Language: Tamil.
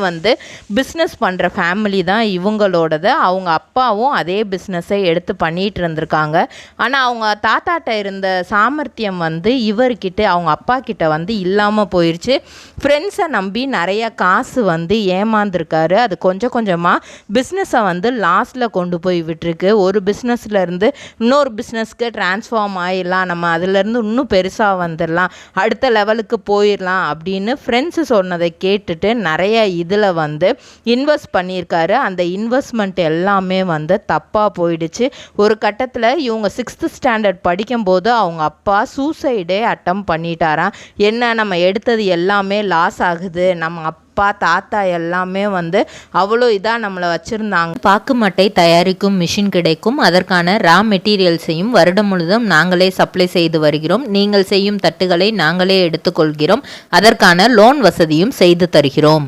வந்து பிஸ்னஸ் பண்ணுற ஃபேமிலி தான் இவங்களோடது. அவங்க அப்பாவும் அதே பிஸ்னஸை எடுத்து பண்ணிகிட்டு இருந்திருக்காங்க. ஆனால் அவங்க தாத்தாட்ட இருந்த சாமர்த்தியம் வந்து இவர்கிட்ட அவங்க அப்பா கிட்ட வந்து இல்லாமல் போயிடுச்சு. ஃப்ரெண்ட்ஸை நம்பி நிறைய காசு வந்து ஏமாந்துருக்காரு. அது கொஞ்சம் கொஞ்சமாக பிஸ்னஸை வந்து லாஸ்ட்டில் கொண்டு போய் விட்டுருக்கு. ஒரு பிஸ்னஸ்லேருந்து இன்னொரு பிஸ்னஸ்க்கு ட்ரான்ஸ்ஃபார்ம் ஆகிடலாம், நம்ம அதிலேருந்து இன்னும் பெருசாக வந்துடலாம், அடுத்த லெவலுக்கு போயிடலாம் அப்படின்னு ஃப்ரெண்ட்ஸு சொன்னதை கேட்டுட்டு நிறைய இதில் வந்து இன்வெஸ்ட் பண்ணியிருக்காரு. அந்த இன்வெஸ்ட்மெண்ட் எல்லாமே வந்து தப்பாக போயிடுச்சு. ஒரு கட்டத்தில் இவங்க 6th ஸ்டாண்டர்ட் படிக்கும்போது அவங்க அப்பா சூசைடே அட்டம் பண்ணிட்டாராம். என்ன நம்ம எடுத்தது எல்லாமே லாஸ் ஆகுது, நம்ம அப்பா தாத்தா எல்லாமே வந்து அவ்வளோ இதாக நம்மளை வச்சுருந்தாங்க. பாக்கு மட்டை தயாரிக்கும் மிஷின் கிடைக்கும். அதற்கான ரா மெட்டீரியல்ஸையும் வருடம் முழுதும் நாங்களே சப்ளை செய்து வருகிறோம். நீங்கள் செய்யும் தட்டுகளை நாங்களே எடுத்துக்கொள்கிறோம். அதற்கான லோன் வசதியும் செய்து தருகிறோம்.